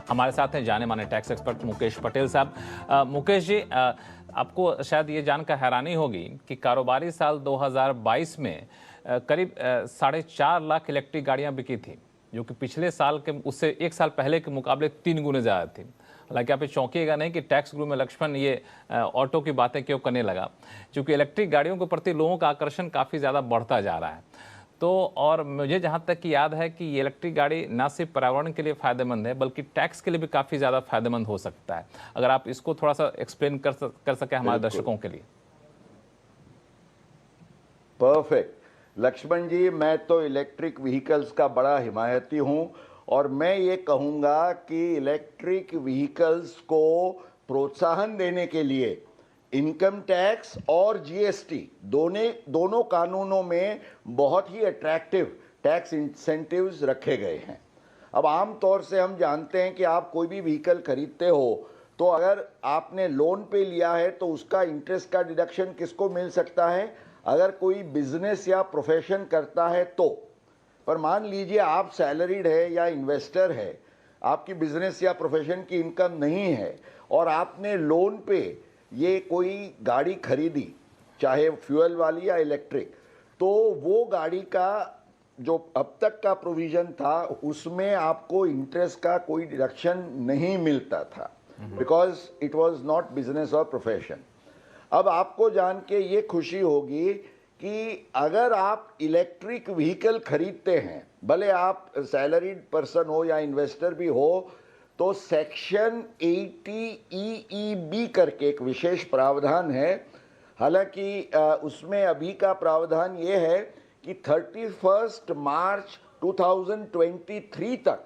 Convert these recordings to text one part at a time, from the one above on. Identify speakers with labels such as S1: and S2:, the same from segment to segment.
S1: हमारे साथ हैं जाने माने टैक्स एक्सपर्ट मुकेश पटेल साहब। मुकेश जी, आपको शायद ये जानकर हैरानी होगी कि कारोबारी साल 2022 में करीब 4.5 लाख इलेक्ट्रिक गाड़ियां बिकी थी, जो कि पिछले साल के उससे एक साल पहले के मुकाबले 3 गुने ज़्यादा थी। हालांकि आप ये चौंकिएगा नहीं कि टैक्स गुरु में लक्ष्मण ये ऑटो की बातें क्यों करने लगा, क्योंकि इलेक्ट्रिक गाड़ियों के प्रति लोगों का आकर्षण काफ़ी ज़्यादा बढ़ता जा रहा है। तो और मुझे जहाँ तक कि याद है कि ये इलेक्ट्रिक गाड़ी ना सिर्फ पर्यावरण के लिए फ़ायदेमंद है, बल्कि टैक्स के लिए भी काफ़ी ज़्यादा फायदेमंद हो सकता है। अगर आप इसको थोड़ा सा एक्सप्लेन कर सकें हमारे दर्शकों के लिए।
S2: परफेक्ट लक्ष्मण जी, मैं तो इलेक्ट्रिक व्हीकल्स का बड़ा हिमायती हूं और मैं ये कहूँगा कि इलेक्ट्रिक व्हीकल्स को प्रोत्साहन देने के लिए इनकम टैक्स और जीएसटी दोनों कानूनों में बहुत ही अट्रैक्टिव टैक्स इंसेंटिव्स रखे गए हैं। अब आम तौर से हम जानते हैं कि आप कोई भी व्हीकल खरीदते हो तो अगर आपने लोन पे लिया है तो उसका इंटरेस्ट का डिडक्शन किसको मिल सकता है? अगर कोई बिजनेस या प्रोफेशन करता है तो। पर मान लीजिए आप सैलरीड है या इन्वेस्टर है, आपकी बिजनेस या प्रोफेशन की इनकम नहीं है और आपने लोन पे ये कोई गाड़ी खरीदी, चाहे फ्यूल वाली या इलेक्ट्रिक, तो वो गाड़ी का जो अब तक का प्रोविज़न था उसमें आपको इंटरेस्ट का कोई डिडक्शन नहीं मिलता था, because it was not business और प्रोफेशन। अब आपको जान के ये खुशी होगी कि अगर आप इलेक्ट्रिक व्हीकल खरीदते हैं, भले आप सैलरीड पर्सन हो या इन्वेस्टर भी हो, तो सेक्शन 80 EEB करके एक विशेष प्रावधान है। हालांकि उसमें अभी का प्रावधान ये है कि 31 मार्च 2023 तक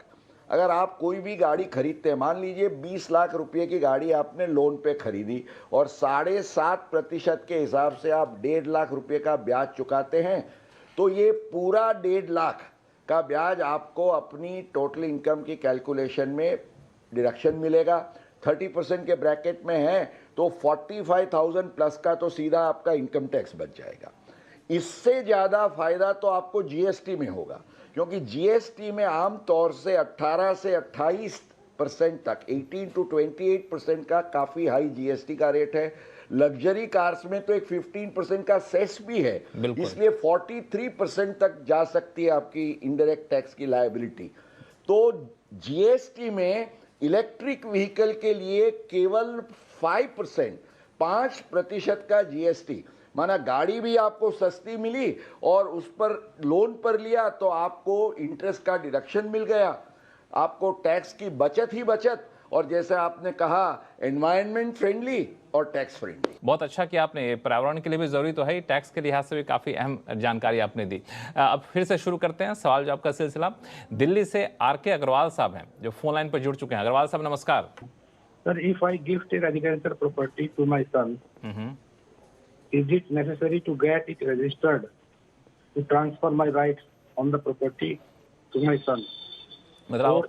S2: अगर आप कोई भी गाड़ी खरीदते हैं, मान लीजिए 20 लाख रुपए की गाड़ी आपने लोन पे खरीदी और 7.5% के हिसाब से आप 1.5 लाख रुपए का ब्याज चुकाते हैं, तो ये पूरा 1.5 लाख का ब्याज आपको अपनी टोटल इनकम की कैलकुलेशन में डिडक्शन मिलेगा। 30% के ब्रैकेट में है तो 45,000 प्लस का तो सीधा आपका इनकम टैक्स बच जाएगा। इससे ज़्यादा फायदा तो आपको जीएसटी में होगा, क्योंकि जीएसटी में आम तौर से 18 से 28% तक 18 to 28% का काफ़ी हाई जीएसटी का रेट है। लग्जरी कार्स में तो एक 15% का सेस भी है, इसलिए 43% तक जा सकती है आपकी इनडायरेक्ट टैक्स की लायबिलिटी। तो जीएसटी में इलेक्ट्रिक व्हीकल के लिए केवल 5% का जीएसटी, माना गाड़ी भी आपको सस्ती मिली और उस पर लोन पर लिया तो आपको इंटरेस्ट का डिडक्शन मिल गया, आपको टैक्स की बचत ही बचत, और जैसे आपने कहा एनवायरनमेंट फ्रेंडली और टैक्स फ्रेंडली।
S1: बहुत अच्छा कि आपने पर्यावरण के लिए भी जरूरी तो है ही, टैक्स के लिहाज से भी काफ़ी अहम जानकारी आपने दी। अब फिर से शुरू करते हैं सवाल जवाब का सिलसिला। दिल्ली से आरके अग्रवाल साहब हैं जो फोन लाइन पर जुड़ चुके हैं। अग्रवाल साहब नमस्कार।
S3: Sir, if I gift a agriculture property to my son, is it necessary to get it registered to transfer my rights on the property to my son?
S1: मतलब आप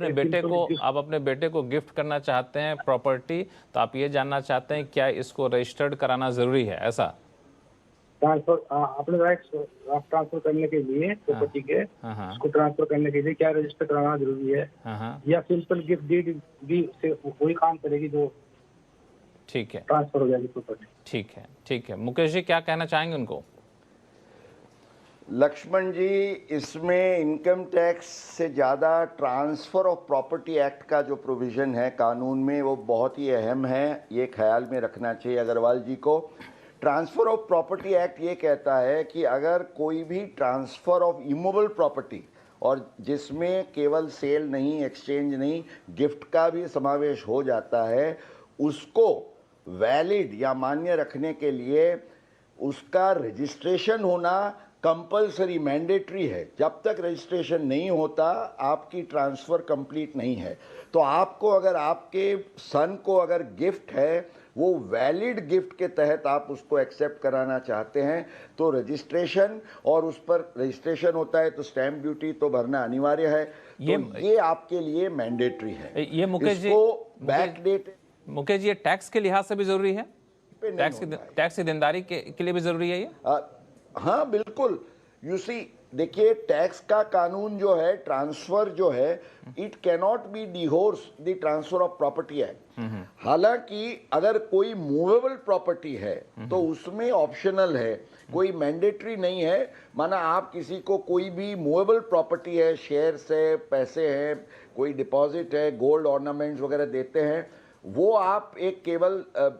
S1: अपने बेटे को गिफ्ट करना चाहते हैं प्रॉपर्टी, तो आप ये जानना चाहते हैं क्या इसको रजिस्टर्ड कराना जरूरी है, ऐसा?
S3: ट्रांसफर अपने राइट्स ट्रांसफर करने के लिए प्रॉपर्टी के उसको ट्रांसफर करने के लिए क्या रजिस्टर कराना जरूरी है, या सिंपल गिफ्ट डीड भी से वही काम करेगी जो
S1: ठीक है
S3: ट्रांसफर हो जाएगी प्रॉपर्टी?
S1: ठीक है। मुकेश जी क्या कहना चाहेंगे उनको?
S2: लक्ष्मण जी, इसमें इनकम टैक्स से ज़्यादा ट्रांसफ़र ऑफ प्रॉपर्टी एक्ट का जो प्रोविज़न है कानून में वो बहुत ही अहम है, ये ख्याल में रखना चाहिए अग्रवाल जी को। ट्रांसफ़र ऑफ प्रॉपर्टी एक्ट ये कहता है कि अगर कोई भी ट्रांसफ़र ऑफ इमूवेबल प्रॉपर्टी, और जिसमें केवल सेल नहीं, एक्सचेंज नहीं, गिफ्ट का भी समावेश हो जाता है, उसको वैलिड या मान्य रखने के लिए उसका रजिस्ट्रेशन होना कंपलसरी मैंडेटरी है। जब तक रजिस्ट्रेशन नहीं होता आपकी ट्रांसफ़र कंप्लीट नहीं है। तो आपको अगर आपके सन को अगर गिफ्ट है, वो वैलिड गिफ्ट के तहत आप उसको एक्सेप्ट कराना चाहते हैं, तो रजिस्ट्रेशन, और उस पर रजिस्ट्रेशन होता है तो स्टैम्प ड्यूटी तो भरना अनिवार्य है। ये आपके लिए मैंडेटरी है।
S1: ये मुकेश जी, मुकेश जी ये टैक्स के लिहाज से भी जरूरी है, टैक्स की देनदारी के लिए भी जरूरी है ये?
S2: हाँ बिल्कुल। यू सी, देखिए टैक्स का कानून जो है, ट्रांसफर जो है, it cannot be divorce the transfer of property act. हालांकि अगर कोई मूवेबल प्रॉपर्टी है तो उसमें ऑप्शनल है, कोई मैंडेटरी नहीं है। माना आप किसी को कोई भी मूवेबल प्रॉपर्टी है, शेयर्स है, पैसे हैं, कोई डिपॉजिट है, गोल्ड ऑर्नामेंट्स वगैरह देते हैं, वो आप एक केवल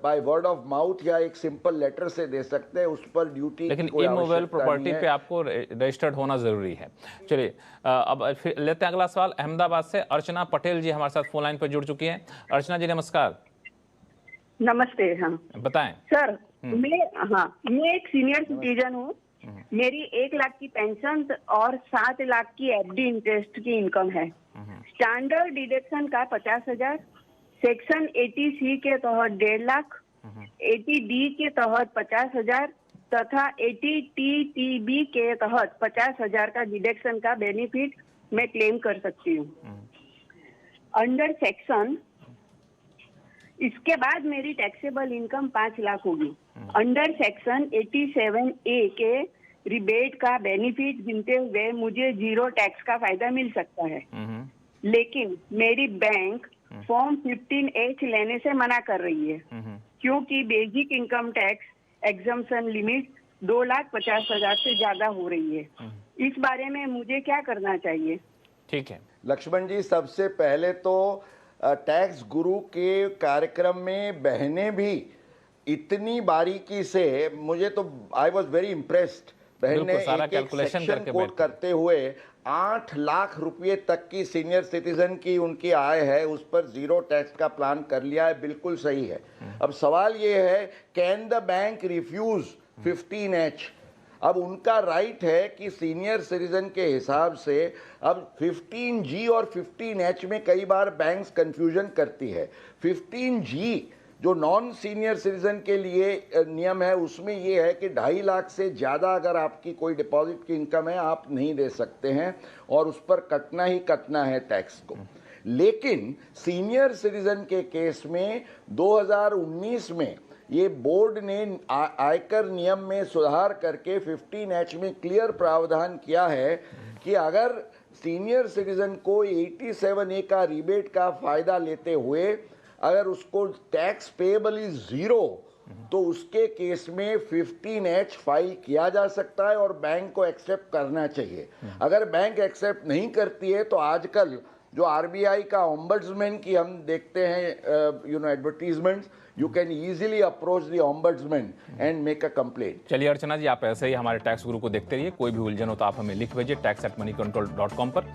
S2: बाय वर्ड ऑफ माउथ या एक सिंपल लेटर से दे सकते हैं, उस पर ड्यूटी
S1: लेकिन इमूवेबल प्रॉपर्टी पे आपको रजिस्टर्ड होना जरूरी है। चलिए अब फिर लेते हैं अगला सवाल। अहमदाबाद से अर्चना पटेल जी हमारे साथ फोन लाइन पर जुड़ चुकी हैं। अर्चना जी नमस्कार।
S4: नमस्ते। हाँ
S1: बताएं
S4: सर, मैं एक सीनियर सिटीजन हूँ। मेरी 1 लाख की पेंशन और 7 लाख की एफडी इंटरेस्ट की इनकम है। स्टैंडर्ड डिडक्शन का 50,000, सेक्शन 80C के तहत 1.5 लाख, 80D के तहत 50,000 तथा 80TTB के तहत 50,000 का डिडक्शन का बेनिफिट मैं क्लेम कर सकती हूँ अंडर सेक्शन। इसके बाद मेरी टैक्सेबल इनकम 5 लाख होगी। अंडर सेक्शन 87A के रिबेट का बेनिफिट गिनते हुए मुझे 0 टैक्स का फायदा मिल सकता है। लेकिन मेरी बैंक फॉर्म 15H लेने से मना कर रही है क्योंकि basic income tax exemption limit 2,50,000 से ज्यादा हो रही है। इस बारे में मुझे क्या करना चाहिए?
S1: ठीक है
S2: लक्ष्मण जी, सबसे पहले तो टैक्स गुरु के कार्यक्रम में बहनें भी इतनी बारीकी से, मुझे तो आई वॉज वेरी इम्प्रेस्ड। बहन ने
S1: सारा
S2: एक
S1: कैलकुलेशन
S2: सेक्शन कोड करते हुए 8 लाख रुपए तक की सीनियर सिटीजन की उनकी आय है, उस पर 0 टैक्स का प्लान कर लिया है। बिल्कुल सही है। अब सवाल ये है, can the bank refuse 15H? अब उनका राइट है कि सीनियर सिटीजन के हिसाब से अब 15G और 15H में कई बार बैंक्स कंफ्यूजन करती है। 15G जो नॉन सीनियर सिटीजन के लिए नियम है, उसमें ये है कि 2.5 लाख से ज़्यादा अगर आपकी कोई डिपॉजिट की इनकम है, आप नहीं दे सकते हैं और उस पर कटना ही कटना है टैक्स को। लेकिन सीनियर सिटीजन के केस में 2019 में ये बोर्ड ने आयकर नियम में सुधार करके 15H में क्लियर प्रावधान किया है कि अगर सीनियर सिटीजन को 87A का रिबेट का फायदा लेते हुए अगर उसको टैक्स पेएबल इज 0 तो उसके केस में 15H फाइल किया जा सकता है और बैंक को एक्सेप्ट करना चाहिए। अगर बैंक एक्सेप्ट नहीं करती है तो आजकल जो आरबीआई का ओम्बड्समैन की हम देखते हैं advertisements, you can easily approach the ombudsman and make a complaint.
S1: चलिए अर्चना जी, आप ऐसे ही हमारे टैक्स गुरु को देखते रहिए। कोई भी उलझन हो तो आप हमें लिख भेजिए tax@moneycontrol.com पर।